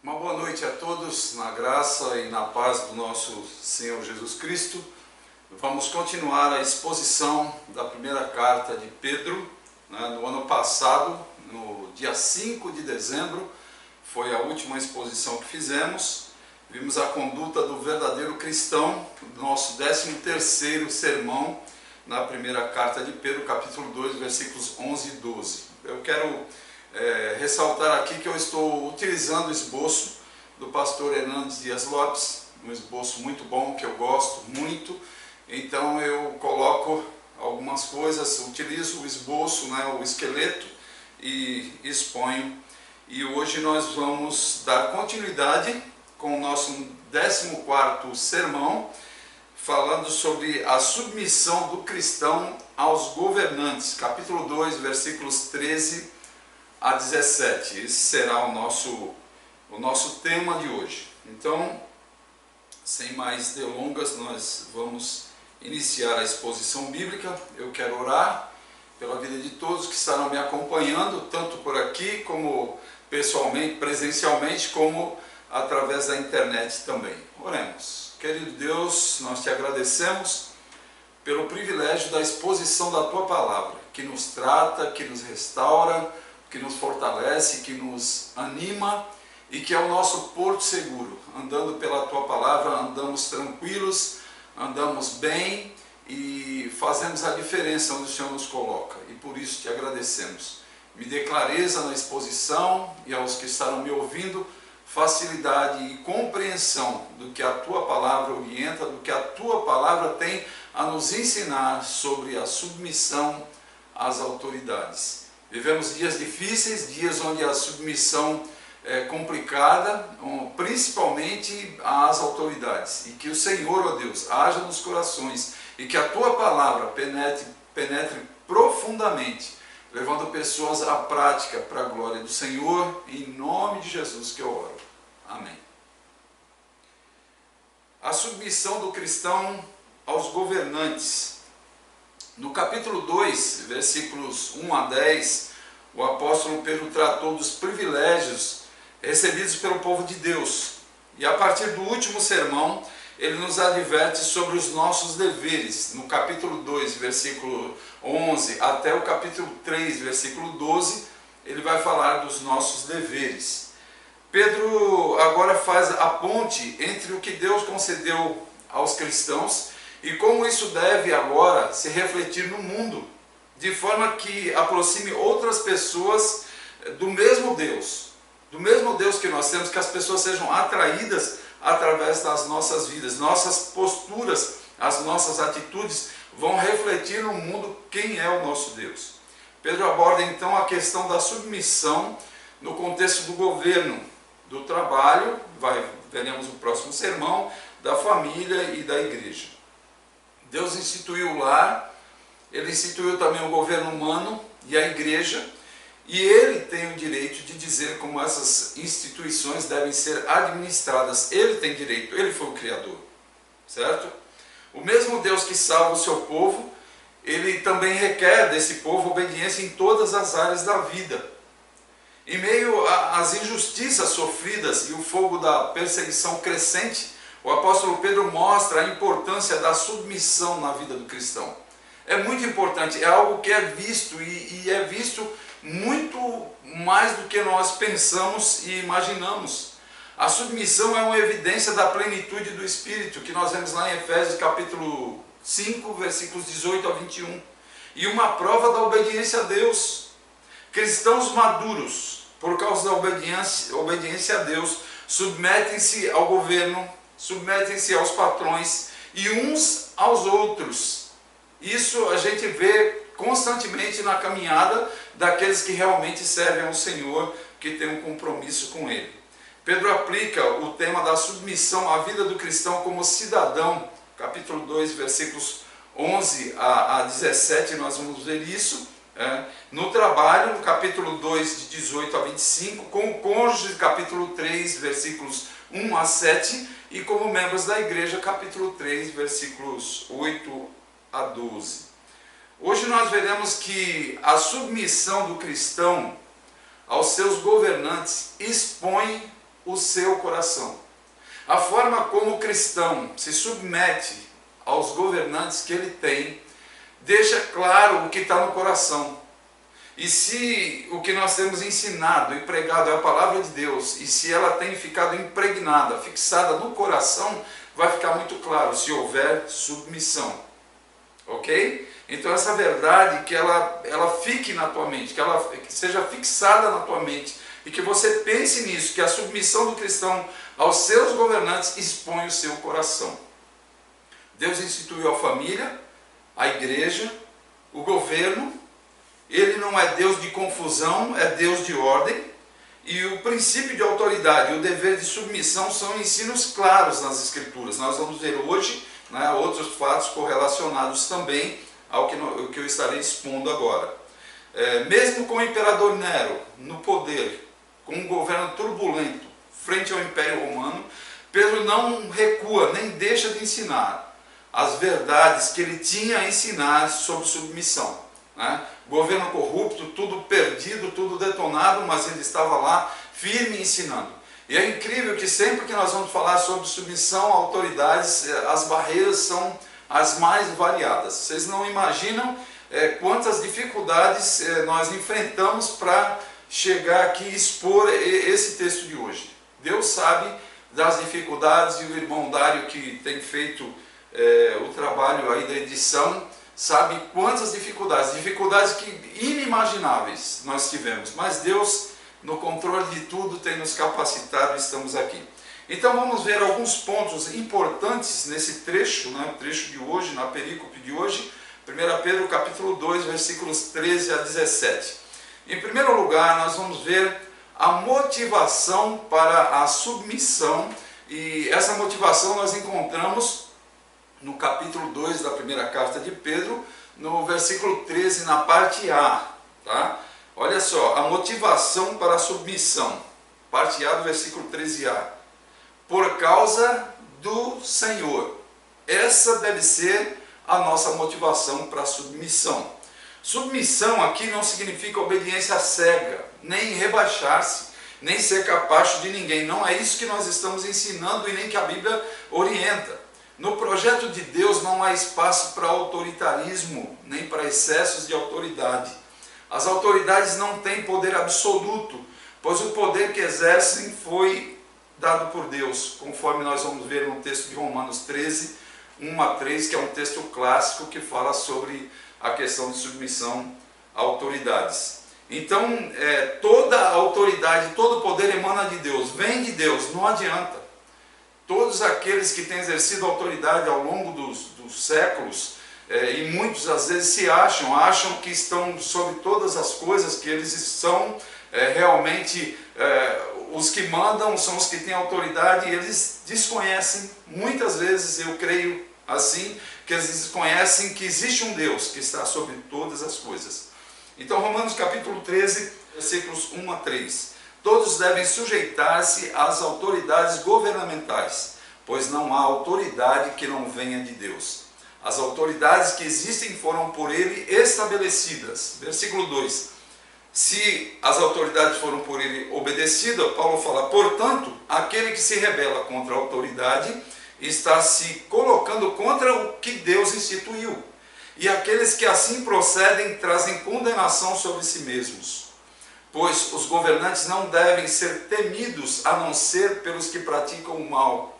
Uma boa noite a todos, na graça e na paz do nosso Senhor Jesus Cristo. Vamos continuar a exposição da primeira carta de Pedro. No ano passado, no dia 5 de dezembro, foi a última exposição que fizemos. Vimos a conduta do verdadeiro cristão, nosso 13º sermão na primeira carta de Pedro, capítulo 2, versículos 11 e 12. Eu quero ressaltar aqui que eu estou utilizando o esboço do pastor Hernandes Dias Lopes, um esboço muito bom, que eu gosto muito. Então eu coloco algumas coisas, utilizo o esboço, o esqueleto, e exponho. E hoje nós vamos dar continuidade com o nosso 14º sermão, falando sobre a submissão do cristão aos governantes, capítulo 2, versículos 13 a 17. Esse será o nosso tema de hoje. Então, sem mais delongas, nós vamos iniciar a exposição bíblica. Eu quero orar pela vida de todos que estarão me acompanhando, tanto por aqui, como pessoalmente, presencialmente, como através da internet também. Oremos. Querido Deus, nós te agradecemos pelo privilégio da exposição da Tua Palavra, que nos trata, que nos restaura, que nos fortalece, que nos anima e que é o nosso porto seguro. Andando pela Tua Palavra, andamos tranquilos, andamos bem e fazemos a diferença onde o Senhor nos coloca. E por isso te agradecemos. Me dê clareza na exposição e aos que estarão me ouvindo, facilidade e compreensão do que a Tua Palavra orienta, do que a Tua Palavra tem a nos ensinar sobre a submissão às autoridades. Vivemos dias difíceis, dias onde a submissão é complicada, principalmente às autoridades. E que o Senhor, ó Deus, haja nos corações e que a Tua Palavra penetre profundamente, levando pessoas à prática para a glória do Senhor, em nome de Jesus que eu oro. Amém. A submissão do cristão aos governantes. No capítulo 2, versículos 1 a 10, o apóstolo Pedro tratou dos privilégios recebidos pelo povo de Deus. E a partir do último sermão, ele nos adverte sobre os nossos deveres. No capítulo 2, versículo 11, até o capítulo 3, versículo 12, ele vai falar dos nossos deveres. Pedro agora faz a ponte entre o que Deus concedeu aos cristãos e como isso deve agora se refletir no mundo, de forma que aproxime outras pessoas do mesmo Deus que nós temos, que as pessoas sejam atraídas através das nossas vidas. Nossas posturas, as nossas atitudes vão refletir no mundo quem é o nosso Deus. Pedro aborda então a questão da submissão no contexto do governo, do trabalho, veremos no próximo sermão, da família e da igreja. Deus instituiu o lar, Ele instituiu também o governo humano e a igreja, e Ele tem o direito de dizer como essas instituições devem ser administradas. Ele tem direito, Ele foi o Criador, certo? O mesmo Deus que salva o seu povo, Ele também requer desse povo obediência em todas as áreas da vida. Em meio às injustiças sofridas e o fogo da perseguição crescente, o apóstolo Pedro mostra a importância da submissão na vida do cristão. É muito importante, é algo que é visto e é visto muito mais do que nós pensamos e imaginamos. A submissão é uma evidência da plenitude do Espírito, que nós vemos lá em Efésios capítulo 5, versículos 18 a 21. E uma prova da obediência a Deus. Cristãos maduros, por causa da obediência a Deus, submetem-se ao governo, submetem-se aos patrões e uns aos outros. Isso a gente vê constantemente na caminhada daqueles que realmente servem ao Senhor, que têm um compromisso com Ele. Pedro aplica o tema da submissão à vida do cristão como cidadão, capítulo 2, versículos 11 a 17, nós vamos ver isso. No trabalho, no capítulo 2, de 18 a 25, com o cônjuge, capítulo 3, versículos 1 a 7, e como membros da igreja, capítulo 3, versículos 8 a 12. Hoje nós veremos que a submissão do cristão aos seus governantes expõe o seu coração. A forma como o cristão se submete aos governantes que ele tem, deixa claro o que está no coração. E se o que nós temos ensinado e pregado é a palavra de Deus, e se ela tem ficado impregnada, fixada no coração, vai ficar muito claro se houver submissão. Ok? Então essa verdade, que ela fique na tua mente, que seja fixada na tua mente, e que você pense nisso, que a submissão do cristão aos seus governantes expõe o seu coração. Deus instituiu a família, a igreja, o governo. Ele não é Deus de confusão, é Deus de ordem. E o princípio de autoridade e o dever de submissão são ensinos claros nas Escrituras. Nós vamos ver hoje, né, outros fatos correlacionados também ao que eu estarei expondo agora. Mesmo com o imperador Nero no poder, com um governo turbulento frente ao Império Romano, Pedro não recua, nem deixa de ensinar as verdades que ele tinha a ensinar sobre submissão. Né? Governo corrupto, tudo perdido, tudo detonado, mas ele estava lá firme ensinando. E é incrível que sempre que nós vamos falar sobre submissão a autoridades, as barreiras são as mais variadas. Vocês não imaginam quantas dificuldades nós enfrentamos para chegar aqui e expor esse texto de hoje. Deus sabe das dificuldades, e o irmão Dário, que tem feito o trabalho aí da edição, sabe quantas dificuldades que inimagináveis nós tivemos, mas Deus, no controle de tudo, tem nos capacitado e estamos aqui. Então vamos ver alguns pontos importantes nesse trecho, né, o trecho de hoje, na perícope de hoje, 1 Pedro capítulo 2, versículos 13 a 17. Em primeiro lugar, nós vamos ver a motivação para a submissão, e essa motivação nós encontramos no capítulo 2 da primeira carta de Pedro, no versículo 13, na parte A. Tá? Olha só, a motivação para a submissão. Parte A do versículo 13a. Por causa do Senhor. Essa deve ser a nossa motivação para a submissão. Submissão aqui não significa obediência cega, nem rebaixar-se, nem ser capacho de ninguém. Não é isso que nós estamos ensinando e nem que a Bíblia orienta. No projeto de Deus não há espaço para autoritarismo, nem para excessos de autoridade. As autoridades não têm poder absoluto, pois o poder que exercem foi dado por Deus, conforme nós vamos ver no texto de Romanos 13, 1 a 3, que é um texto clássico que fala sobre a questão de submissão a autoridades. Então, toda a autoridade, todo o poder emana de Deus, vem de Deus, não adianta. Todos aqueles que têm exercido autoridade ao longo dos séculos, e muitos às vezes se acham que estão sobre todas as coisas, que eles são realmente os que mandam, são os que têm autoridade, e eles desconhecem, muitas vezes eu creio assim, que eles desconhecem que existe um Deus que está sobre todas as coisas. Então Romanos capítulo 13, versículos 1 a 3. Todos devem sujeitar-se às autoridades governamentais, pois não há autoridade que não venha de Deus. As autoridades que existem foram por ele estabelecidas. Versículo 2. Se as autoridades foram por ele obedecidas, Paulo fala, portanto, aquele que se rebela contra a autoridade está se colocando contra o que Deus instituiu. E aqueles que assim procedem trazem condenação sobre si mesmos. Pois os governantes não devem ser temidos, a não ser pelos que praticam o mal.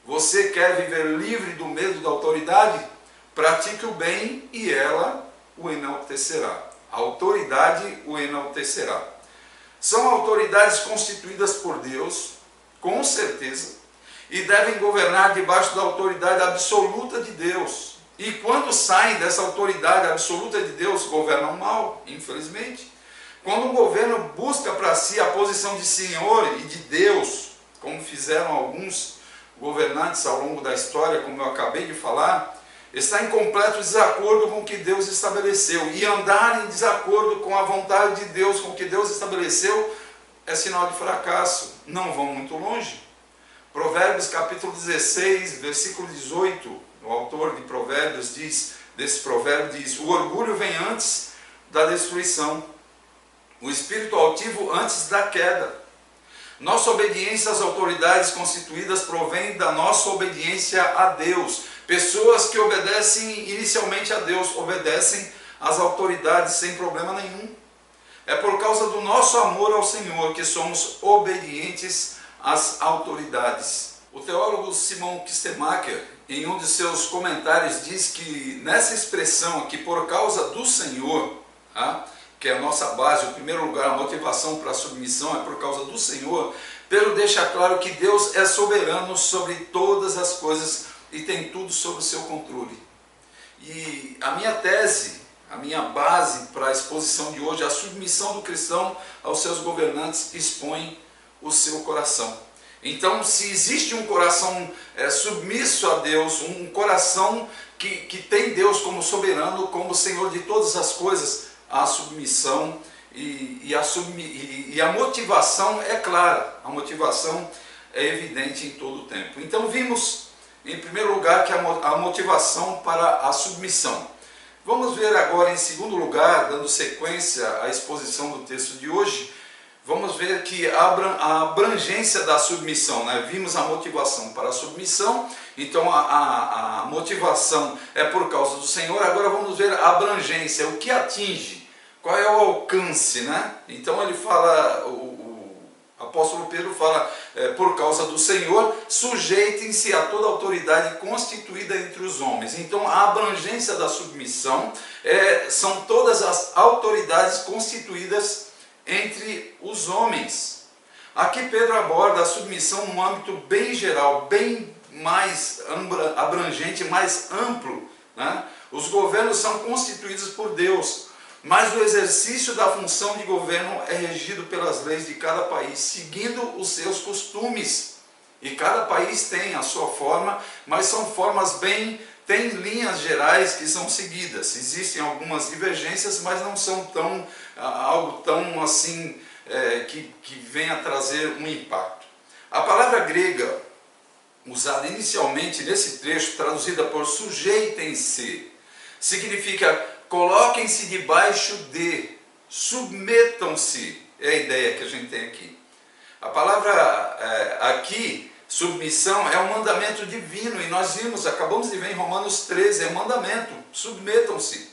Você quer viver livre do medo da autoridade? Pratique o bem e ela o enaltecerá. A autoridade o enaltecerá. São autoridades constituídas por Deus, com certeza, e devem governar debaixo da autoridade absoluta de Deus. E quando saem dessa autoridade absoluta de Deus, governam mal, infelizmente. Quando um governo busca para si a posição de Senhor e de Deus, como fizeram alguns governantes ao longo da história, como eu acabei de falar, está em completo desacordo com o que Deus estabeleceu. E andar em desacordo com a vontade de Deus, com o que Deus estabeleceu, é sinal de fracasso. Não vão muito longe. Provérbios capítulo 16, versículo 18, o autor de Provérbios desse provérbio diz, o orgulho vem antes da destruição, o espírito altivo antes da queda. Nossa obediência às autoridades constituídas provém da nossa obediência a Deus. Pessoas que obedecem inicialmente a Deus, obedecem às autoridades sem problema nenhum. É por causa do nosso amor ao Senhor que somos obedientes às autoridades. O teólogo Simon Kistemaker, em um de seus comentários, diz que nessa expressão aqui, por causa do Senhor, que é a nossa base, em primeiro lugar, a motivação para a submissão é por causa do Senhor, Pedro deixa claro que Deus é soberano sobre todas as coisas e tem tudo sob o seu controle. E a minha tese, a minha base para a exposição de hoje, a submissão do cristão aos seus governantes expõe o seu coração. Então, se existe um coração submisso a Deus, um coração que tem Deus como soberano, como Senhor de todas as coisas, a submissão e a motivação é clara, a motivação é evidente em todo o tempo. Então vimos, em primeiro lugar, que a motivação para a submissão. Vamos ver agora, em segundo lugar, dando sequência à exposição do texto de hoje, vamos ver que a abrangência da submissão, né? Vimos a motivação para a submissão, então a motivação é por causa do Senhor. Agora vamos ver a abrangência, o que atinge, qual é o alcance, né? Então ele fala, o apóstolo Pedro fala, por causa do Senhor, sujeitem-se a toda autoridade constituída entre os homens. Então a abrangência da submissão são todas as autoridades constituídas entre os homens. Aqui Pedro aborda a submissão num âmbito bem geral, bem mais abrangente, mais amplo, né? Os governos são constituídos por Deus, mas o exercício da função de governo é regido pelas leis de cada país, seguindo os seus costumes. E cada país tem a sua forma, mas são formas tem linhas gerais que são seguidas. Existem algumas divergências, mas não são algo tão assim que venha a trazer um impacto. A palavra grega usada inicialmente nesse trecho, traduzida por sujeitem-se, significa coloquem-se debaixo de, submetam-se, é a ideia que a gente tem aqui. A palavra aqui, submissão, é um mandamento divino, e nós acabamos de ver em Romanos 13, é um mandamento, submetam-se.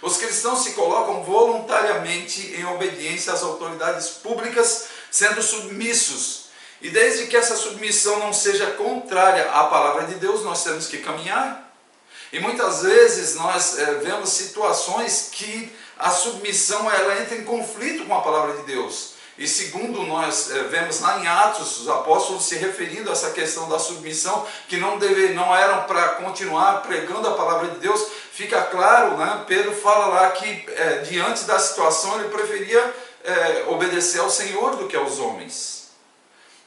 Os cristãos se colocam voluntariamente em obediência às autoridades públicas, sendo submissos. E desde que essa submissão não seja contrária à palavra de Deus, nós temos que caminhar. E muitas vezes nós vemos situações que a submissão ela entra em conflito com a palavra de Deus. E segundo nós vemos lá em Atos, os apóstolos se referindo a essa questão da submissão, que não eram para continuar pregando a palavra de Deus, fica claro, né? Pedro fala lá que diante da situação ele preferia obedecer ao Senhor do que aos homens.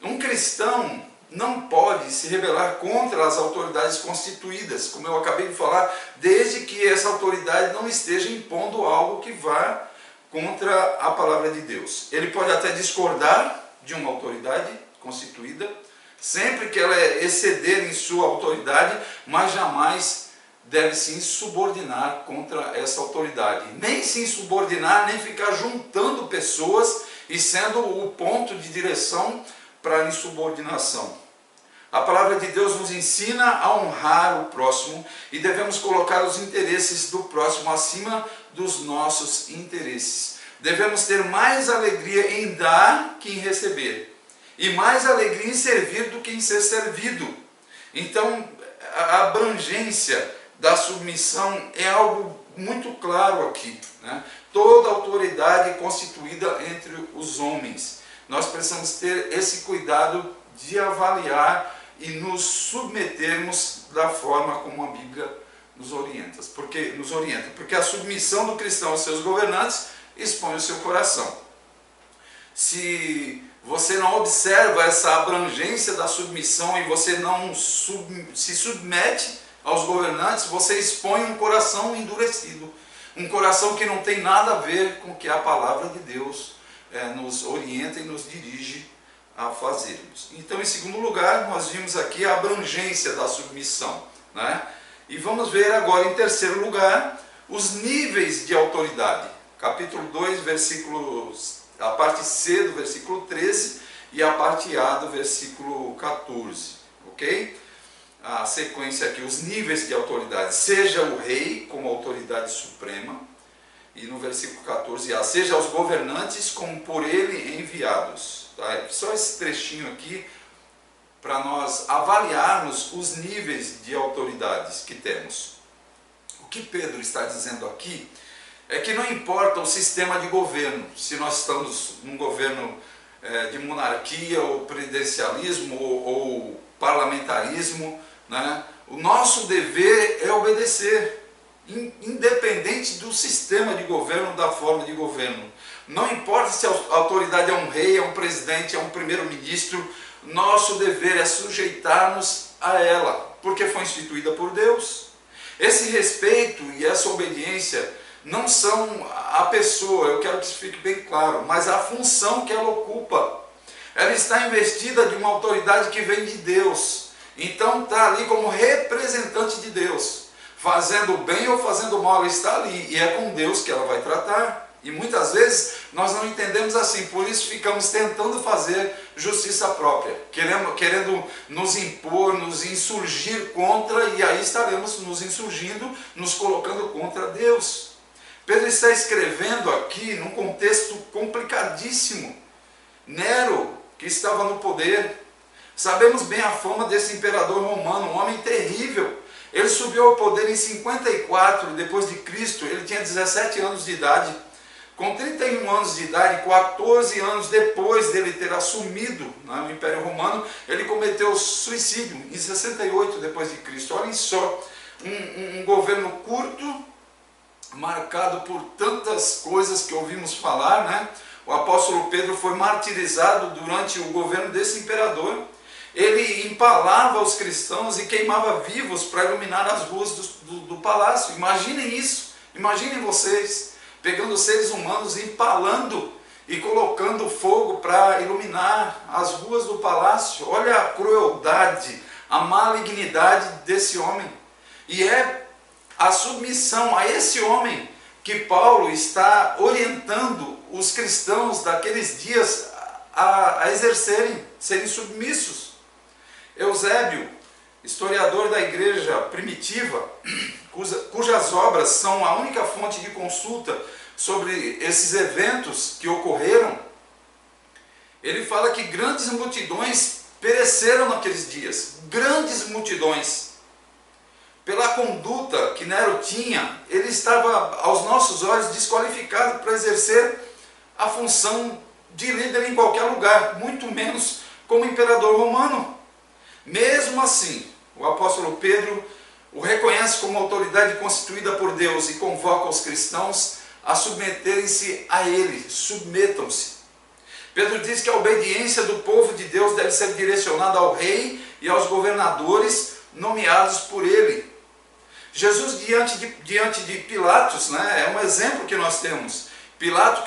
Um cristão não pode se rebelar contra as autoridades constituídas, como eu acabei de falar, desde que essa autoridade não esteja impondo algo que vá contra a palavra de Deus. Ele pode até discordar de uma autoridade constituída, sempre que ela exceder em sua autoridade, mas jamais deve se insubordinar contra essa autoridade. Nem se insubordinar, nem ficar juntando pessoas e sendo o ponto de direção para a insubordinação. A palavra de Deus nos ensina a honrar o próximo e devemos colocar os interesses do próximo acima dos nossos interesses. Devemos ter mais alegria em dar que em receber, e mais alegria em servir do que em ser servido. Então, a abrangência da submissão é algo muito claro aqui, né? Toda autoridade constituída entre os homens. Nós precisamos ter esse cuidado de avaliar e nos submetermos da forma como a Bíblia nos orienta, porque a submissão do cristão aos seus governantes expõe o seu coração. Se você não observa essa abrangência da submissão e você não se submete aos governantes, você expõe um coração endurecido, um coração que não tem nada a ver com o que a palavra de Deus nos orienta e nos dirige a fazermos. Então, em segundo lugar, nós vimos aqui a abrangência da submissão, né? E vamos ver agora, em terceiro lugar, os níveis de autoridade. Capítulo 2, a parte C do versículo 13, e a parte A do versículo 14, ok? A sequência aqui, os níveis de autoridade, seja o rei como autoridade suprema, e no versículo 14a, seja os governantes como por ele enviados. Tá? Só esse trechinho aqui, para nós avaliarmos os níveis de autoridades que temos. O que Pedro está dizendo aqui é que não importa o sistema de governo, se nós estamos num governo de monarquia ou presidencialismo ou parlamentarismo, né? O nosso dever é obedecer, independente do sistema de governo, da forma de governo. Não importa se a autoridade é um rei, é um presidente, é um primeiro-ministro, nosso dever é sujeitar-nos a ela, porque foi instituída por Deus. Esse respeito e essa obediência não são a pessoa, eu quero que isso fique bem claro, mas a função que ela ocupa. Ela está investida de uma autoridade que vem de Deus. Então está ali como representante de Deus. Fazendo bem ou fazendo mal, ela está ali. E é com Deus que ela vai tratar. E muitas vezes nós não entendemos assim. Por isso ficamos tentando fazer justiça própria. Querendo nos impor, nos insurgir contra. E aí estaremos nos insurgindo, nos colocando contra Deus. Pedro está escrevendo aqui num contexto complicadíssimo. Nero, que estava no poder. Sabemos bem a fama desse imperador romano, um homem terrível. Ele subiu ao poder em 54 depois de Cristo, ele tinha 17 anos de idade. Com 31 anos de idade, 14 anos depois dele ter assumido, né, o Império Romano, ele cometeu suicídio em 68 depois de Cristo. Olhem só, um governo curto, marcado por tantas coisas que ouvimos falar, né? O apóstolo Pedro foi martirizado durante o governo desse imperador. Ele empalava os cristãos e queimava vivos para iluminar as ruas do palácio. Imaginem isso, imaginem vocês, pegando seres humanos, empalando e colocando fogo para iluminar as ruas do palácio. Olha a crueldade, a malignidade desse homem. E é a submissão a esse homem que Paulo está orientando os cristãos daqueles dias a exercerem, serem submissos. Eusébio, historiador da igreja primitiva, cujas obras são a única fonte de consulta sobre esses eventos que ocorreram, ele fala que grandes multidões pereceram naqueles dias, grandes multidões. Pela conduta que Nero tinha, ele estava, aos nossos olhos, desqualificado para exercer a função de líder em qualquer lugar, muito menos como imperador romano. Mesmo assim, o apóstolo Pedro o reconhece como autoridade constituída por Deus e convoca os cristãos a submeterem-se a ele, submetam-se. Pedro diz que a obediência do povo de Deus deve ser direcionada ao rei e aos governadores nomeados por ele. Jesus diante de Pilatos, né, é um exemplo que nós temos. Pilatos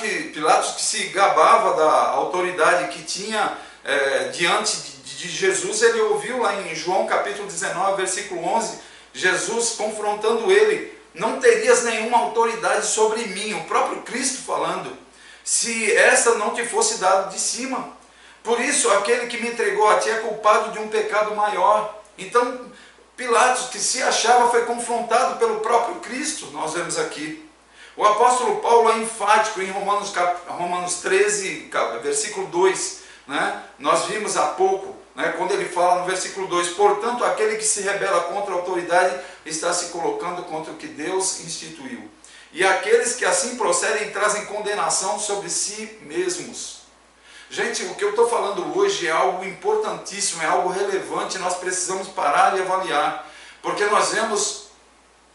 que se gabava da autoridade que tinha diante de Jesus, ele ouviu lá em João capítulo 19, versículo 11, Jesus confrontando ele: não terias nenhuma autoridade sobre mim, o próprio Cristo falando, se essa não te fosse dada de cima. Por isso, aquele que me entregou a ti é culpado de um pecado maior. Então, Pilatos, que se achava, foi confrontado pelo próprio Cristo, nós vemos aqui. O apóstolo Paulo é enfático em Romanos 13, versículo 2, né? Nós vimos há pouco, né, quando ele fala no versículo 2, portanto, aquele que se rebela contra a autoridade está se colocando contra o que Deus instituiu. E aqueles que assim procedem trazem condenação sobre si mesmos. Gente, o que eu estou falando hoje é algo importantíssimo, é algo relevante, nós precisamos parar e avaliar. Porque nós vemos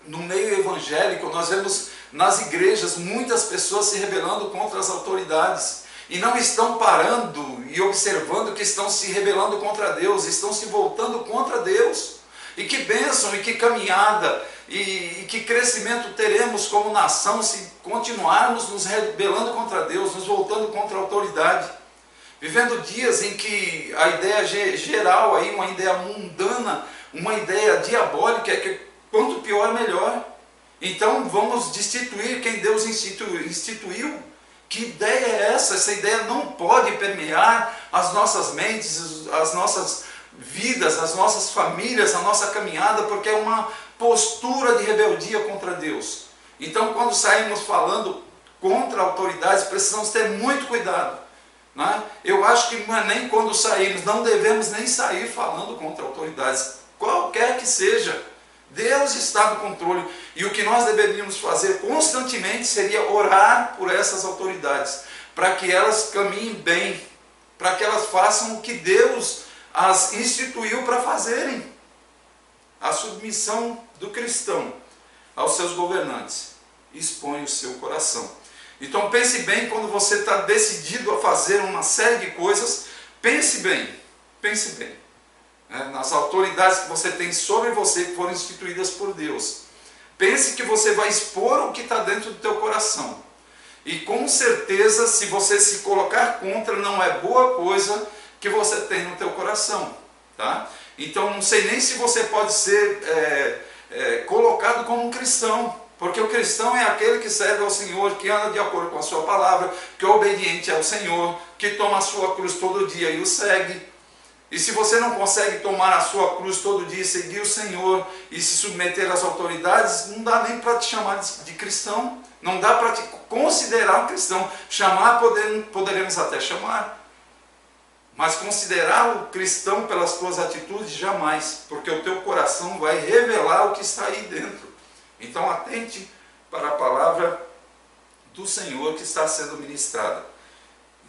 no meio evangélico, nós vemos nas igrejas muitas pessoas se rebelando contra as autoridades. E não estão parando e observando que estão se rebelando contra Deus, estão se voltando contra Deus. E que bênção, e que caminhada, e que crescimento teremos como nação se continuarmos nos rebelando contra Deus, nos voltando contra a autoridade. Vivendo dias em que a ideia geral, aí, uma ideia mundana, uma ideia diabólica é que quanto pior, melhor. Então vamos destituir quem Deus instituiu. Que ideia é essa? Essa ideia não pode permear as nossas mentes, as nossas vidas, as nossas famílias, a nossa caminhada, porque é uma postura de rebeldia contra Deus. Então, quando saímos falando contra autoridades, precisamos ter muito cuidado. Né? Eu acho que não é nem quando sairmos, não devemos nem sair falando contra autoridades, qualquer que seja. Deus está no controle, e o que nós deveríamos fazer constantemente seria orar por essas autoridades, para que elas caminhem bem, para que elas façam o que Deus as instituiu para fazerem. A submissão do cristão aos seus governantes expõe o seu coração. Então pense bem, quando você está decidido a fazer uma série de coisas, pense bem nas autoridades que você tem sobre você, que foram instituídas por Deus. Pense que você vai expor o que está dentro do teu coração. E com certeza, se você se colocar contra, não é boa coisa que você tem no teu coração. Tá? Então não sei nem se você pode ser colocado como um cristão. Porque o cristão é aquele que serve ao Senhor, que anda de acordo com a sua palavra, que é obediente ao Senhor, que toma a sua cruz todo dia e o segue. E se você não consegue tomar a sua cruz todo dia e seguir o Senhor e se submeter às autoridades, não dá nem para te chamar de cristão, não dá para te considerar um cristão. Chamar poderemos até chamar, mas considerar o cristão pelas tuas atitudes, jamais, porque o teu coração vai revelar o que está aí dentro. Então atente para a palavra do Senhor que está sendo ministrada.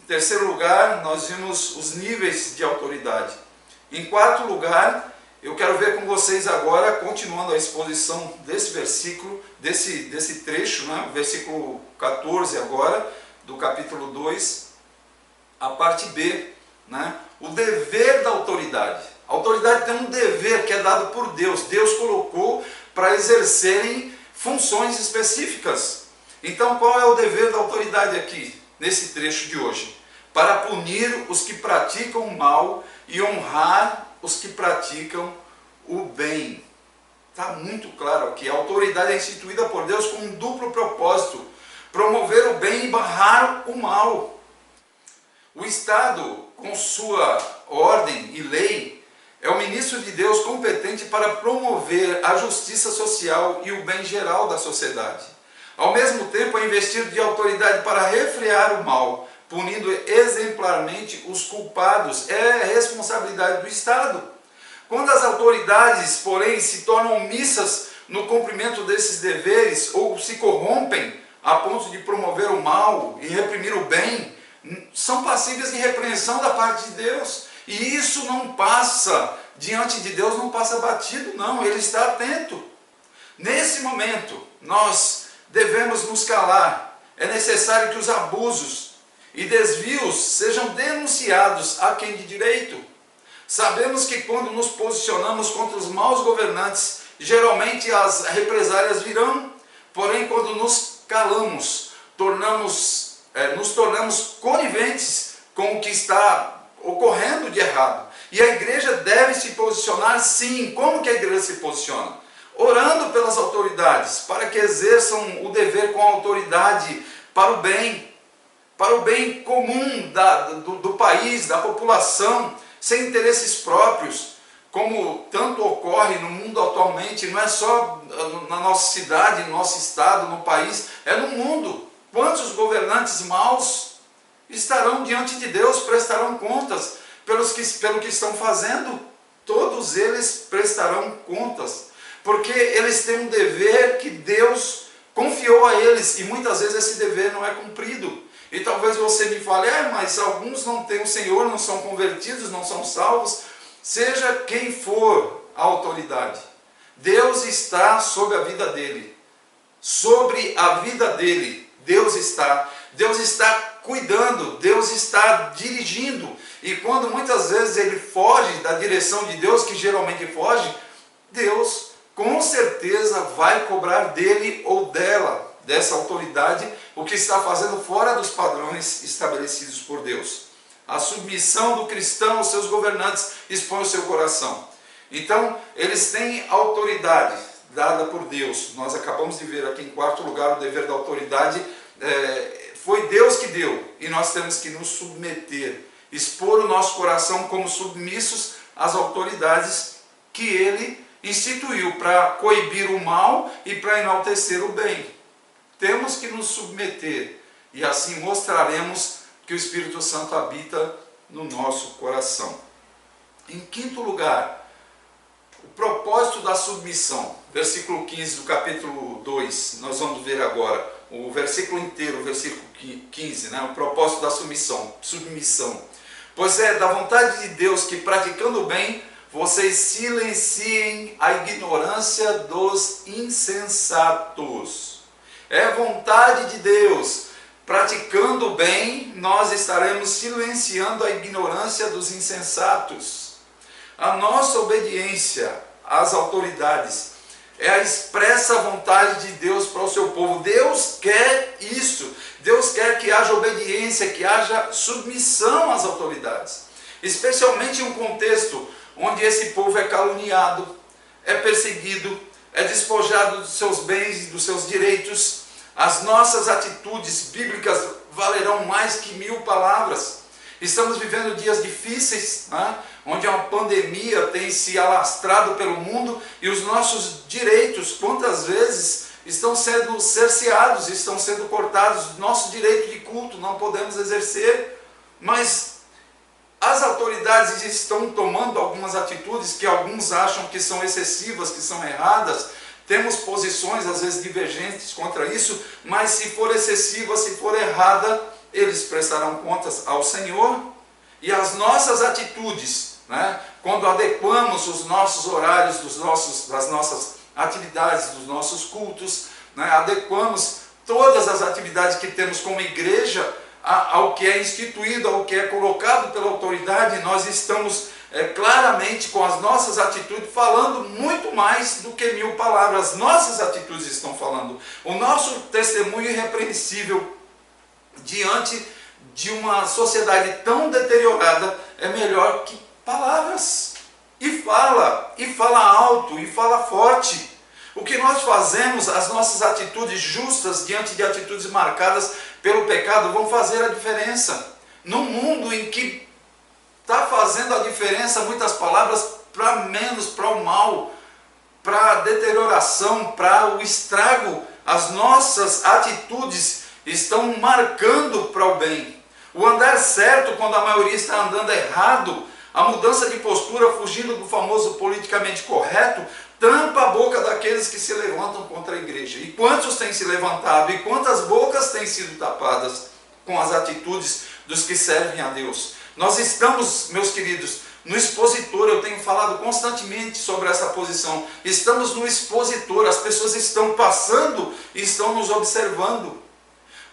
Em terceiro lugar, nós vimos os níveis de autoridade. Em quarto lugar, eu quero ver com vocês agora, continuando a exposição desse versículo, desse trecho, né? Versículo 14 agora, do capítulo 2, a parte B, né? O dever da autoridade. A autoridade tem um dever que é dado por Deus. Deus colocou para exercerem funções específicas. Então, qual é o dever da autoridade aqui, nesse trecho de hoje? Para punir os que praticam o mal e honrar os que praticam o bem. Está muito claro aqui. A autoridade é instituída por Deus com um duplo propósito: promover o bem e barrar o mal. O Estado, com sua ordem e lei, é o ministro de Deus competente para promover a justiça social e o bem geral da sociedade. Ao mesmo tempo, é investido de autoridade para refrear o mal, punindo exemplarmente os culpados. É responsabilidade do Estado. Quando as autoridades, porém, se tornam omissas no cumprimento desses deveres ou se corrompem a ponto de promover o mal e reprimir o bem, são passíveis de repreensão da parte de Deus. E isso não passa, diante de Deus, não passa batido, não. Ele está atento. Nesse momento, nós devemos nos calar. É necessário que os abusos e desvios sejam denunciados a quem de direito. Sabemos que quando nos posicionamos contra os maus governantes, geralmente as represálias virão. Porém, quando nos calamos, nos tornamos coniventes com o que está ocorrendo de errado. E a igreja deve se posicionar sim. Como que a igreja se posiciona? Orando pelas autoridades, para que exerçam o dever com autoridade para o bem comum do país, da população, sem interesses próprios, como tanto ocorre no mundo atualmente. Não é só na nossa cidade, no nosso estado, no país, é no mundo. Quantos governantes maus estarão diante de Deus, prestarão contas pelo que estão fazendo? Todos eles prestarão contas, porque eles têm um dever que Deus confiou a eles, e muitas vezes esse dever não é cumprido. E talvez você me fale, mas alguns não têm o Senhor, não são convertidos, não são salvos. Seja quem for a autoridade, Deus está sobre a vida dele. Sobre a vida dele, Deus está cuidando, Deus está dirigindo. E quando muitas vezes ele foge da direção de Deus, que geralmente foge, Deus com certeza vai cobrar dele ou dela, dessa autoridade, o que está fazendo fora dos padrões estabelecidos por Deus. A submissão do cristão aos seus governantes expõe o seu coração. Então, eles têm autoridade dada por Deus. Nós acabamos de ver aqui em quarto lugar o dever da autoridade foi Deus que deu, e nós temos que nos submeter, expor o nosso coração como submissos às autoridades que Ele instituiu para coibir o mal e para enaltecer o bem. Temos que nos submeter, e assim mostraremos que o Espírito Santo habita no nosso coração. Em quinto lugar, o propósito da submissão. Versículo 15 do capítulo 2, nós vamos ver agora o versículo inteiro, o versículo 15, né? O propósito da submissão. Pois é da vontade de Deus que, praticando o bem, vocês silenciem a ignorância dos insensatos. É vontade de Deus. Praticando o bem, nós estaremos silenciando a ignorância dos insensatos. A nossa obediência às autoridades é a expressa vontade de Deus para o seu povo. Deus quer isso. Deus quer que haja obediência, que haja submissão às autoridades. Especialmente em um contexto onde esse povo é caluniado, é perseguido, é despojado dos seus bens e dos seus direitos. As nossas atitudes bíblicas valerão mais que 1000 palavras. Estamos vivendo dias difíceis, né? Onde uma pandemia tem se alastrado pelo mundo e os nossos direitos, quantas vezes, estão sendo cerceados, estão sendo cortados. Nosso direito de culto não podemos exercer, mas as autoridades estão tomando algumas atitudes que alguns acham que são excessivas, que são erradas. Temos posições às vezes divergentes contra isso, mas se for excessiva, se for errada, eles prestarão contas ao Senhor. E as nossas atitudes, né, quando adequamos os nossos horários das nossas atividades, dos nossos cultos, né, adequamos todas as atividades que temos como igreja ao que é instituído, ao que é colocado pela autoridade, nós estamos claramente com as nossas atitudes falando muito mais do que 1000 palavras. As nossas atitudes estão falando. O nosso testemunho irrepreensível diante de uma sociedade tão deteriorada é melhor que palavras. E fala alto, e fala forte. O que nós fazemos, as nossas atitudes justas diante de atitudes marcadas pelo pecado vão fazer a diferença. Num mundo em que está fazendo a diferença muitas palavras para menos, para o mal, para a deterioração, para o estrago, as nossas atitudes estão marcando para o bem. O andar certo quando a maioria está andando errado, a mudança de postura fugindo do famoso politicamente correto, tampa a boca daqueles que se levantam contra a igreja. E quantos têm se levantado e quantas bocas têm sido tapadas com as atitudes dos que servem a Deus? Nós estamos, meus queridos, no expositor. Eu tenho falado constantemente sobre essa posição. Estamos no expositor, as pessoas estão passando e estão nos observando.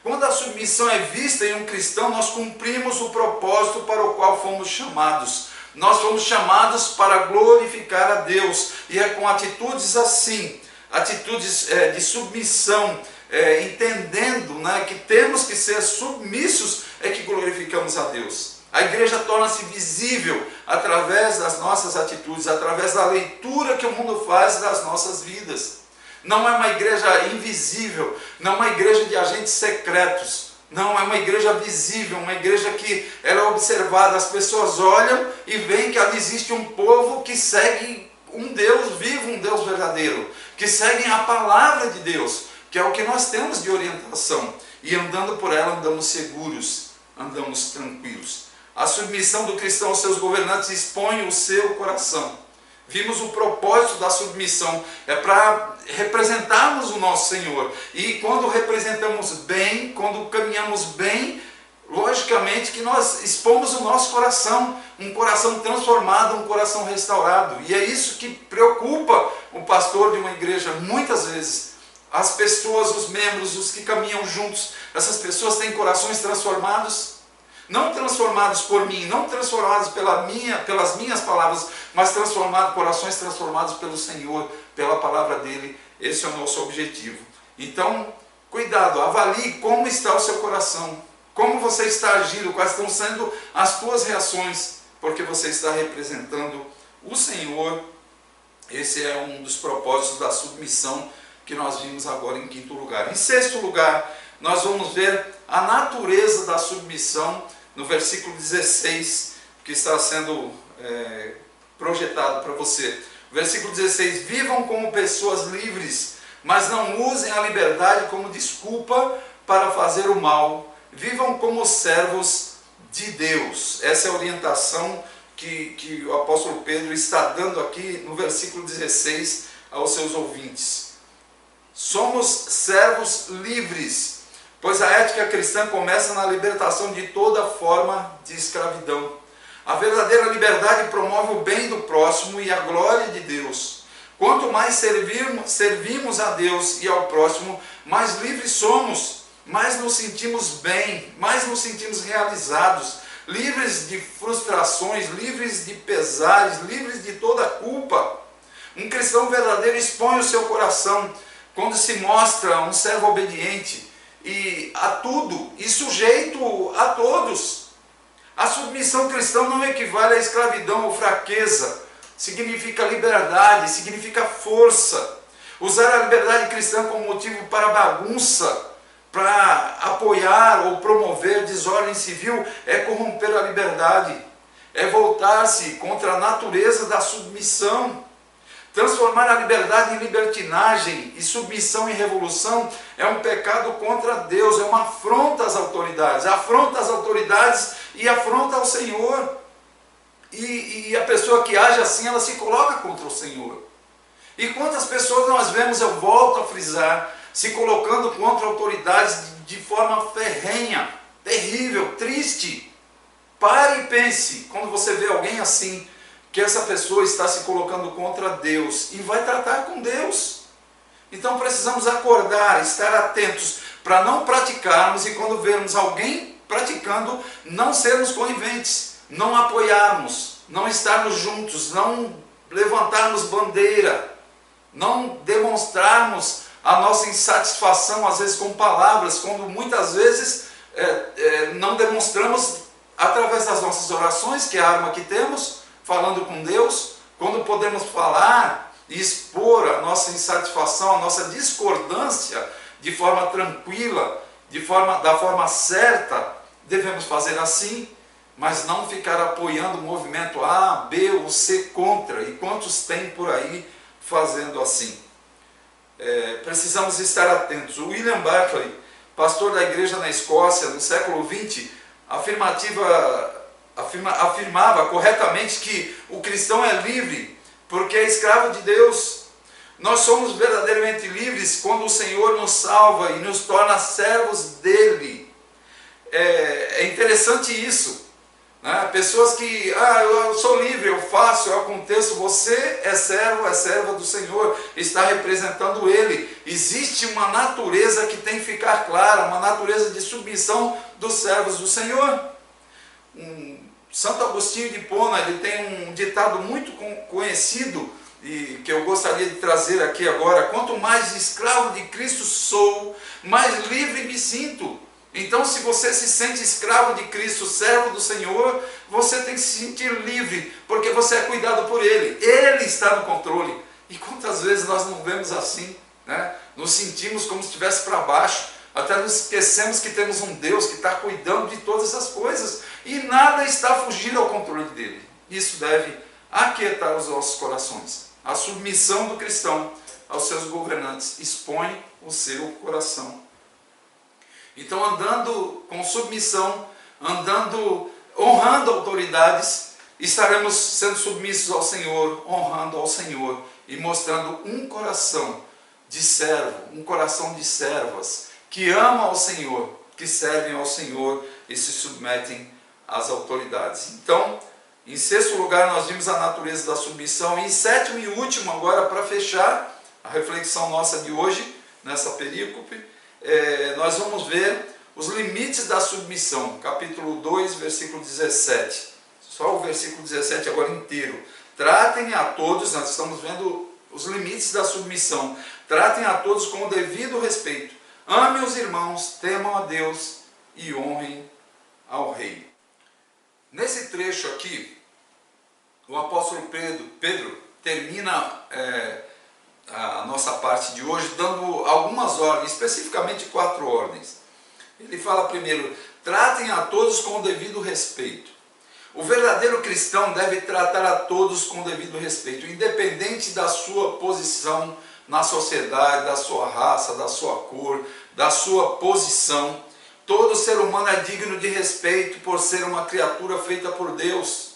Quando a submissão é vista em um cristão, nós cumprimos o propósito para o qual fomos chamados. Nós fomos chamados para glorificar a Deus. E é com atitudes assim, atitudes de submissão, entendendo, né, que temos que ser submissos, é que glorificamos a Deus. A igreja torna-se visível através das nossas atitudes, através da leitura que o mundo faz das nossas vidas. Não é uma igreja invisível, não é uma igreja de agentes secretos, não é uma igreja visível, uma igreja que ela é observada. As pessoas olham e veem que ali existe um povo que segue um Deus vivo, um Deus verdadeiro, que seguem a palavra de Deus, que é o que nós temos de orientação. E andando por ela, andamos seguros, andamos tranquilos. A submissão do cristão aos seus governantes expõe o seu coração. Vimos o propósito da submissão, é para representarmos o nosso Senhor. E quando representamos bem, quando caminhamos bem, logicamente que nós expomos o nosso coração, um coração transformado, um coração restaurado. E é isso que preocupa o pastor de uma igreja. Muitas vezes, as pessoas, os membros, os que caminham juntos, essas pessoas têm corações transformados. Não transformados por mim, não transformados pelas minhas palavras, mas corações transformados pelo Senhor, pela palavra dEle. Esse é o nosso objetivo. Então, cuidado, avalie como está o seu coração, como você está agindo, quais estão sendo as tuas reações, porque você está representando o Senhor. Esse é um dos propósitos da submissão que nós vimos agora em quinto lugar. Em sexto lugar, nós vamos ver a natureza da submissão no versículo 16, que está sendo projetado para você. Versículo 16: vivam como pessoas livres, mas não usem a liberdade como desculpa para fazer o mal. Vivam como servos de Deus. Essa é a orientação que o apóstolo Pedro está dando aqui no versículo 16 aos seus ouvintes. Somos servos livres, pois a ética cristã começa na libertação de toda forma de escravidão. A verdadeira liberdade promove o bem do próximo e a glória de Deus. Quanto mais servimos a Deus e ao próximo, mais livres somos, mais nos sentimos bem, mais nos sentimos realizados, livres de frustrações, livres de pesares, livres de toda culpa. Um cristão verdadeiro expõe o seu coração quando se mostra um servo obediente e a tudo e sujeito a todos. A submissão cristã não equivale à escravidão ou fraqueza, significa liberdade, significa força. Usar a liberdade cristã como motivo para bagunça, para apoiar ou promover desordem civil, é corromper a liberdade, é voltar-se contra a natureza da submissão. Transformar a liberdade em libertinagem e submissão em revolução é um pecado contra Deus, é uma afronta às autoridades e afronta ao Senhor. E a pessoa que age assim, ela se coloca contra o Senhor. E quantas pessoas nós vemos, eu volto a frisar, se colocando contra autoridades de forma ferrenha, terrível, triste. Pare e pense, quando você vê alguém assim, que essa pessoa está se colocando contra Deus e vai tratar com Deus. Então precisamos acordar, estar atentos para não praticarmos e quando vermos alguém praticando, não sermos coniventes, não apoiarmos, não estarmos juntos, não levantarmos bandeira, não demonstrarmos a nossa insatisfação, às vezes com palavras, quando muitas vezes não demonstramos através das nossas orações, que é a arma que temos, falando com Deus, quando podemos falar e expor a nossa insatisfação, a nossa discordância de forma tranquila, da forma certa, devemos fazer assim, mas não ficar apoiando o movimento A, B ou C contra, e quantos tem por aí fazendo assim. Precisamos estar atentos. O William Barclay, pastor da igreja na Escócia, no século XX, afirmava corretamente que o cristão é livre porque é escravo de Deus. Nós somos verdadeiramente livres quando o Senhor nos salva e nos torna servos dele. É interessante isso, né? Pessoas que, eu sou livre, eu faço, eu aconteço. Você é servo, é serva do Senhor, está representando ele. Existe uma natureza que tem que ficar clara, uma natureza de submissão dos servos do Senhor. Santo Agostinho de Hipona, ele tem um ditado muito conhecido e que eu gostaria de trazer aqui agora: quanto mais escravo de Cristo sou, mais livre me sinto. Então, se você se sente escravo de Cristo, servo do Senhor, você tem que se sentir livre, porque você é cuidado por Ele. Ele está no controle. E quantas vezes nós não vemos assim, né? Nos sentimos como se estivesse para baixo, até nos esquecemos que temos um Deus que está cuidando de todas essas coisas, e nada está fugindo ao controle dele. Isso deve aquietar os nossos corações. A submissão do cristão aos seus governantes expõe o seu coração. Então, andando com submissão, honrando autoridades, estaremos sendo submissos ao Senhor, honrando ao Senhor e mostrando um coração de servo, um coração de servas, que amam ao Senhor, que servem ao Senhor e se submetem às autoridades. Então, em sexto lugar, nós vimos a natureza da submissão. E em sétimo e último, agora para fechar a reflexão nossa de hoje, nessa perícope, nós vamos ver os limites da submissão. Capítulo 2, versículo 17. Só o versículo 17 agora inteiro. Tratem a todos, nós estamos vendo os limites da submissão. Tratem a todos com o devido respeito. Amem os irmãos, temam a Deus e honrem ao rei. Nesse trecho aqui, o apóstolo Pedro termina a nossa parte de hoje dando algumas ordens, especificamente 4 ordens. Ele fala primeiro, tratem a todos com o devido respeito. O verdadeiro cristão deve tratar a todos com o devido respeito, independente da sua posição na sociedade, da sua raça, da sua cor, da sua posição. Todo ser humano é digno de respeito por ser uma criatura feita por Deus.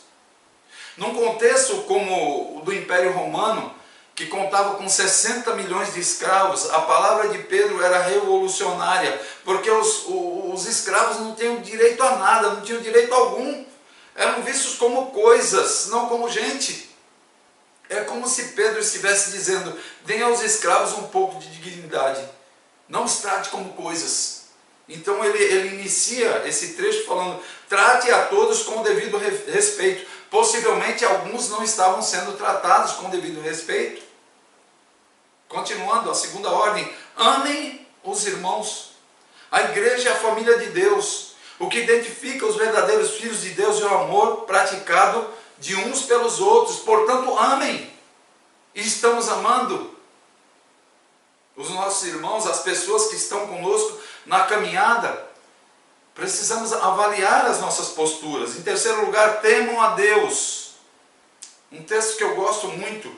Num contexto como o do Império Romano, que contava com 60 milhões de escravos, a palavra de Pedro era revolucionária, porque os escravos não tinham direito a nada, não tinham direito algum, eram vistos como coisas, não como gente. É como se Pedro estivesse dizendo, deem aos escravos um pouco de dignidade, não os trate como coisas. Então ele inicia esse trecho falando, trate a todos com o devido respeito. Possivelmente alguns não estavam sendo tratados com o devido respeito. Continuando, a segunda ordem, amem os irmãos. A igreja é a família de Deus. O que identifica os verdadeiros filhos de Deus é o amor praticado de uns pelos outros. Portanto, amem. E estamos amando os nossos irmãos, as pessoas que estão conosco na caminhada. Precisamos avaliar as nossas posturas. Em terceiro lugar, temam a Deus. Um texto que eu gosto muito,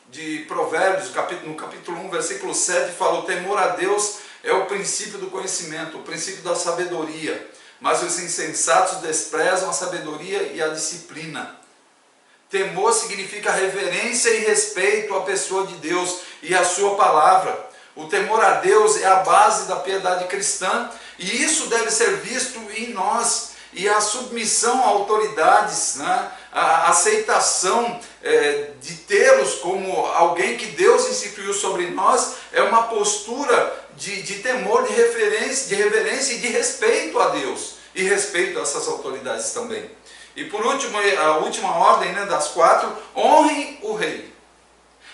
de Provérbios, no capítulo 1, versículo 7, fala, o temor a Deus é o princípio do conhecimento, o princípio da sabedoria, mas os insensatos desprezam a sabedoria e a disciplina. Temor significa reverência e respeito à pessoa de Deus e à sua palavra. O temor a Deus é a base da piedade cristã, e isso deve ser visto em nós. E a submissão a autoridades, né? A aceitação de tê-los como alguém que Deus instituiu sobre nós, é uma postura de temor, de reverência e de respeito a Deus, e respeito a essas autoridades também. E por último, a última ordem, né, das 4, honrem o rei.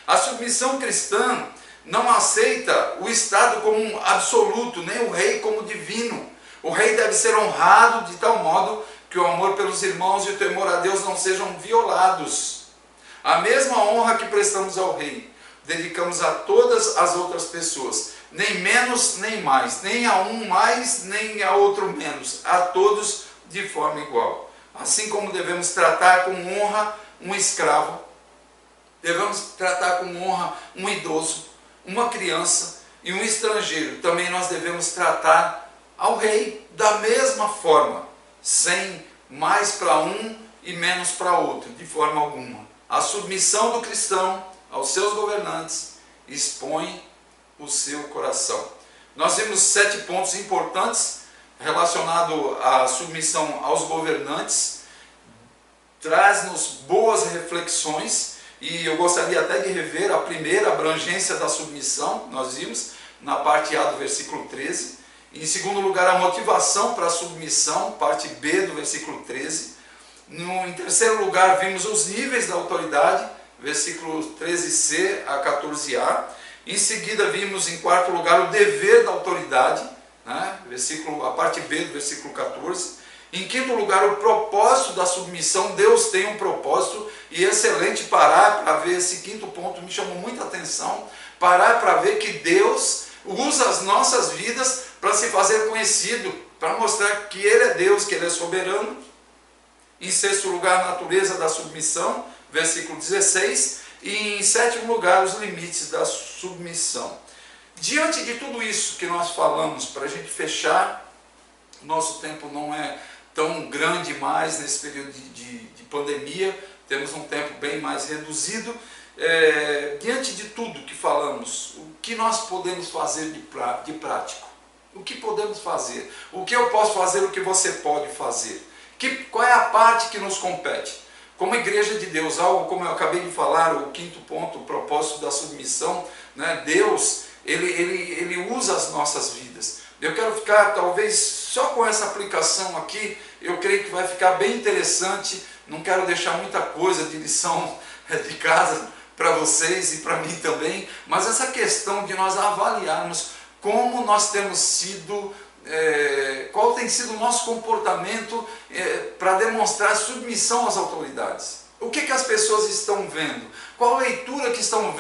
A submissão cristã não aceita o Estado como um absoluto, nem o rei como divino. O rei deve ser honrado de tal modo que o amor pelos irmãos e o temor a Deus não sejam violados. A mesma honra que prestamos ao rei, dedicamos a todas as outras pessoas, nem menos nem mais, nem a um mais, nem a outro menos, a todos de forma igual. Assim como devemos tratar com honra um escravo, devemos tratar com honra um idoso, uma criança e um estrangeiro, também nós devemos tratar ao rei da mesma forma, sem mais para um e menos para outro, de forma alguma. A submissão do cristão aos seus governantes expõe o seu coração. Nós vimos 7 pontos importantes relacionados à submissão aos governantes, traz-nos boas reflexões, e eu gostaria até de rever a primeira abrangência da submissão, nós vimos na parte A do versículo 13, em segundo lugar a motivação para a submissão, parte B do versículo 13, em terceiro lugar vimos os níveis da autoridade, versículo 13c a 14a, em seguida vimos em quarto lugar o dever da autoridade, né? A parte B do versículo 14, em quinto lugar o propósito da submissão. Deus tem um propósito, e excelente parar para ver esse quinto ponto, me chamou muita atenção, parar para ver que Deus usa as nossas vidas para se fazer conhecido, para mostrar que Ele é Deus, que Ele é soberano. Em sexto lugar, a natureza da submissão, versículo 16, e em sétimo lugar, os limites da submissão. Diante de tudo isso que nós falamos, para a gente fechar, nosso tempo não é tão grande mais nesse período de pandemia, temos um tempo bem mais reduzido. Diante de tudo que falamos, o que nós podemos fazer de prático? O que podemos fazer? O que eu posso fazer, o que você pode fazer? Qual é a parte que nos compete? Como igreja de Deus, algo como eu acabei de falar, o quinto ponto, o propósito da submissão, né? Deus, ele usa as nossas vidas. Eu quero ficar talvez só com essa aplicação aqui, eu creio que vai ficar bem interessante, não quero deixar muita coisa de lição de casa para vocês e para mim também, mas essa questão de nós avaliarmos como nós temos sido, qual tem sido o nosso comportamento para demonstrar submissão às autoridades. O que as pessoas estão vendo? Qual a leitura que estão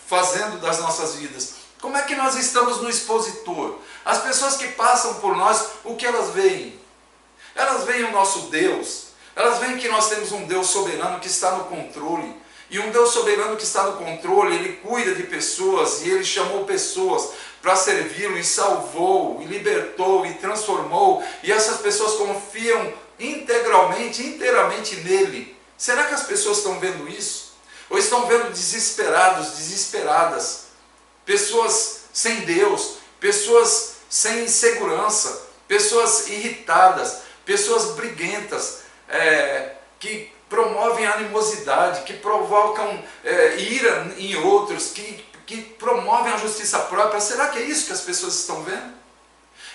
fazendo das nossas vidas? Como é que nós estamos no expositor? As pessoas que passam por nós, o que elas veem? Elas veem o nosso Deus, elas veem que nós temos um Deus soberano que está no controle. E um Deus soberano que está no controle, Ele cuida de pessoas, e Ele chamou pessoas para servi-lo, e salvou, e libertou, e transformou, e essas pessoas confiam inteiramente nele. Será que as pessoas estão vendo isso? Ou estão vendo desesperados, desesperadas, pessoas sem Deus, pessoas sem segurança, pessoas irritadas, pessoas briguentas, que promovem animosidade, que provocam ira em outros, que promovem a justiça própria? Será que é isso que as pessoas estão vendo?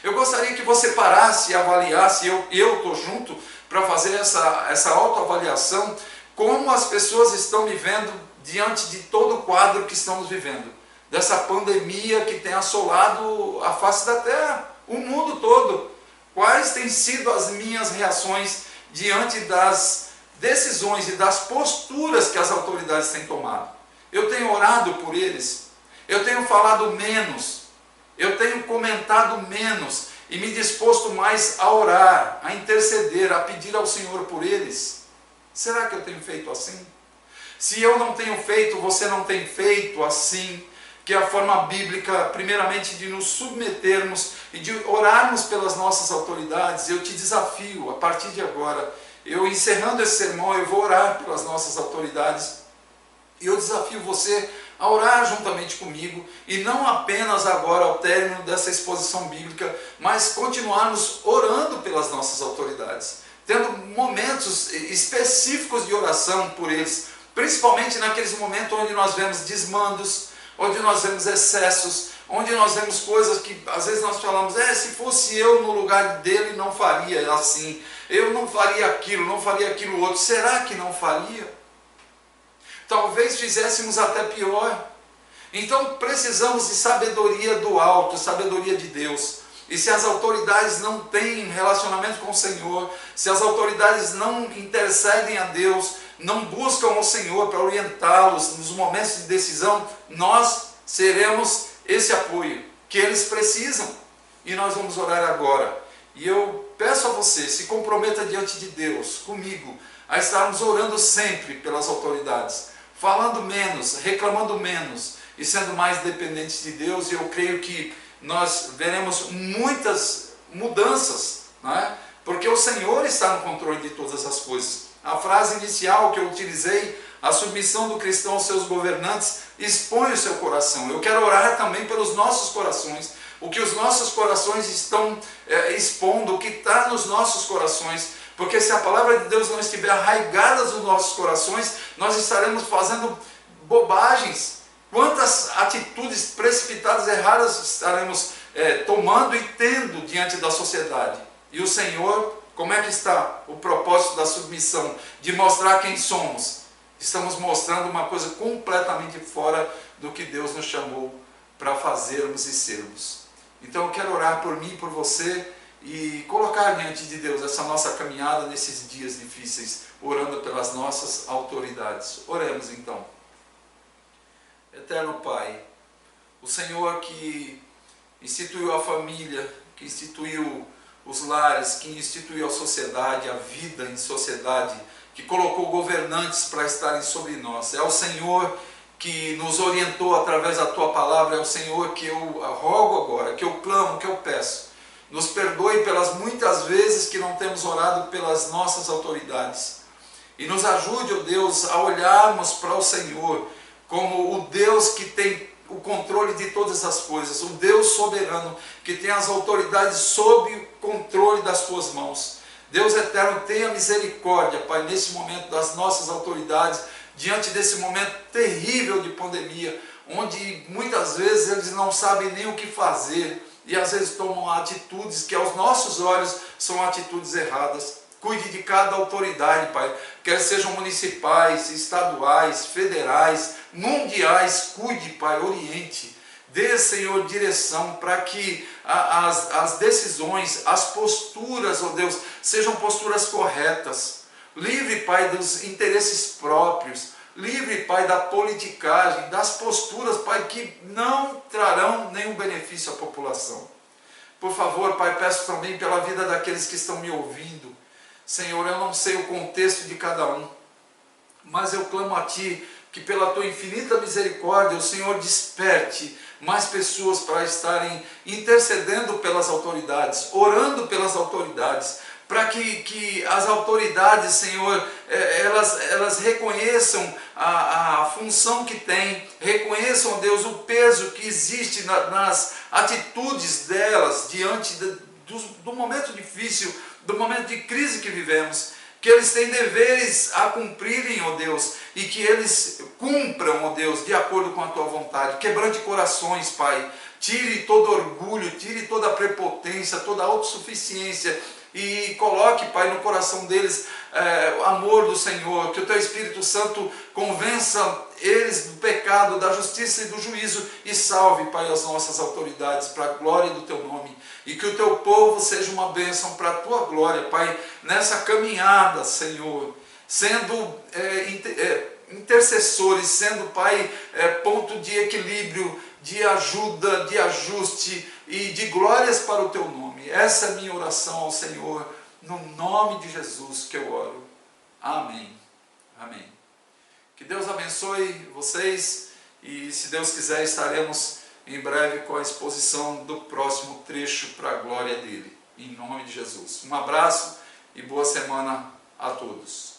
Eu gostaria que você parasse e avaliasse, eu estou junto para fazer essa autoavaliação, como as pessoas estão me vendo diante de todo o quadro que estamos vivendo, dessa pandemia que tem assolado a face da terra, o mundo todo. Quais têm sido as minhas reações diante das decisões e das posturas que as autoridades têm tomado? Eu tenho orado por eles, eu tenho falado menos, eu tenho comentado menos e me disposto mais a orar, a interceder, a pedir ao Senhor por eles. Será que eu tenho feito assim? Se eu não tenho feito, você não tem feito assim, que é a forma bíblica, primeiramente, de nos submetermos e de orarmos pelas nossas autoridades. Eu te desafio, a partir de agora, eu encerrando esse sermão, eu vou orar pelas nossas autoridades, e eu desafio você a orar juntamente comigo, e não apenas agora ao término dessa exposição bíblica, mas continuarmos orando pelas nossas autoridades, tendo momentos específicos de oração por eles, principalmente naqueles momentos onde nós vemos desmandos, onde nós vemos excessos, onde nós vemos coisas que às vezes nós falamos, se fosse eu no lugar dele não faria assim, eu não faria aquilo, não faria aquilo outro. Será que não faria? Talvez fizéssemos até pior. Então precisamos de sabedoria do alto, sabedoria de Deus. E se as autoridades não têm relacionamento com o Senhor, se as autoridades não intercedem a Deus, não buscam o Senhor para orientá-los nos momentos de decisão, nós seremos esse apoio que eles precisam. E nós vamos orar agora. E eu peço a você, se comprometa diante de Deus, comigo, a estarmos orando sempre pelas autoridades, falando menos, reclamando menos e sendo mais dependentes de Deus. E eu creio que nós veremos muitas mudanças, não é? Porque o Senhor está no controle de todas as coisas. A frase inicial que eu utilizei, a submissão do cristão aos seus governantes, expõe o seu coração. Eu quero orar também pelos nossos corações, o que os nossos corações estão expondo, o que está nos nossos corações, porque se a palavra de Deus não estiver arraigada nos nossos corações, nós estaremos fazendo bobagens. Quantas atitudes precipitadas, erradas estaremos tomando e tendo diante da sociedade. E o Senhor, como é que está o propósito da submissão? De mostrar quem somos. Estamos mostrando uma coisa completamente fora do que Deus nos chamou para fazermos e sermos. Então eu quero orar por mim e por você e colocar diante de Deus essa nossa caminhada nesses dias difíceis, orando pelas nossas autoridades. Oremos então. Eterno Pai, o Senhor que instituiu a família, que instituiu os lares, que instituiu a sociedade, a vida em sociedade, que colocou governantes para estarem sobre nós. É o Senhor que nos orientou através da Tua palavra, é o Senhor que eu rogo agora, que eu clamo, que eu peço. Nos perdoe pelas muitas vezes que não temos orado pelas nossas autoridades. E nos ajude, ó Deus, a olharmos para o Senhor como o Deus que tem o controle de todas as coisas, o Deus soberano, que tem as autoridades sob o controle das Tuas mãos. Deus eterno, tenha misericórdia, Pai, nesse momento das nossas autoridades, diante desse momento terrível de pandemia, onde muitas vezes eles não sabem nem o que fazer, e às vezes tomam atitudes que aos nossos olhos são atitudes erradas. Cuide de cada autoridade, Pai, quer sejam municipais, estaduais, federais, mundiais. Cuide, Pai, oriente, dê, Senhor, direção para que as decisões, as posturas, ó Deus, sejam posturas corretas. Livre, Pai, dos interesses próprios. livre, Pai, da politicagem, das posturas, Pai, que não trarão nenhum benefício à população. Por favor, Pai, peço também pela vida daqueles que estão me ouvindo. Senhor, eu não sei o contexto de cada um, mas eu clamo a Ti, que pela Tua infinita misericórdia, o Senhor desperte mais pessoas para estarem intercedendo pelas autoridades, orando pelas autoridades, para que as autoridades, Senhor, elas reconheçam a função que tem, reconheçam, Deus, o peso que existe nas atitudes delas diante do momento difícil, do momento de crise que vivemos, que eles têm deveres a cumprirem, ó Deus, e que eles cumpram, ó Deus, de acordo com a Tua vontade. Quebrante corações, Pai, tire todo orgulho, tire toda a prepotência, toda a autossuficiência, e coloque, Pai, no coração deles o amor do Senhor, que o Teu Espírito Santo convença eles do pecado, da justiça e do juízo, e salve, Pai, as nossas autoridades, para a glória do Teu nome, e que o Teu povo seja uma bênção para a Tua glória, Pai, nessa caminhada, Senhor, sendo intercessores, sendo, Pai, ponto de equilíbrio, de ajuda, de ajuste e de glórias para o Teu nome. Essa é a minha oração ao Senhor, no nome de Jesus que eu oro. Amém. Amém. Que Deus abençoe vocês e, se Deus quiser, estaremos em breve com a exposição do próximo trecho para a glória dele. Em nome de Jesus. Um abraço e boa semana a todos.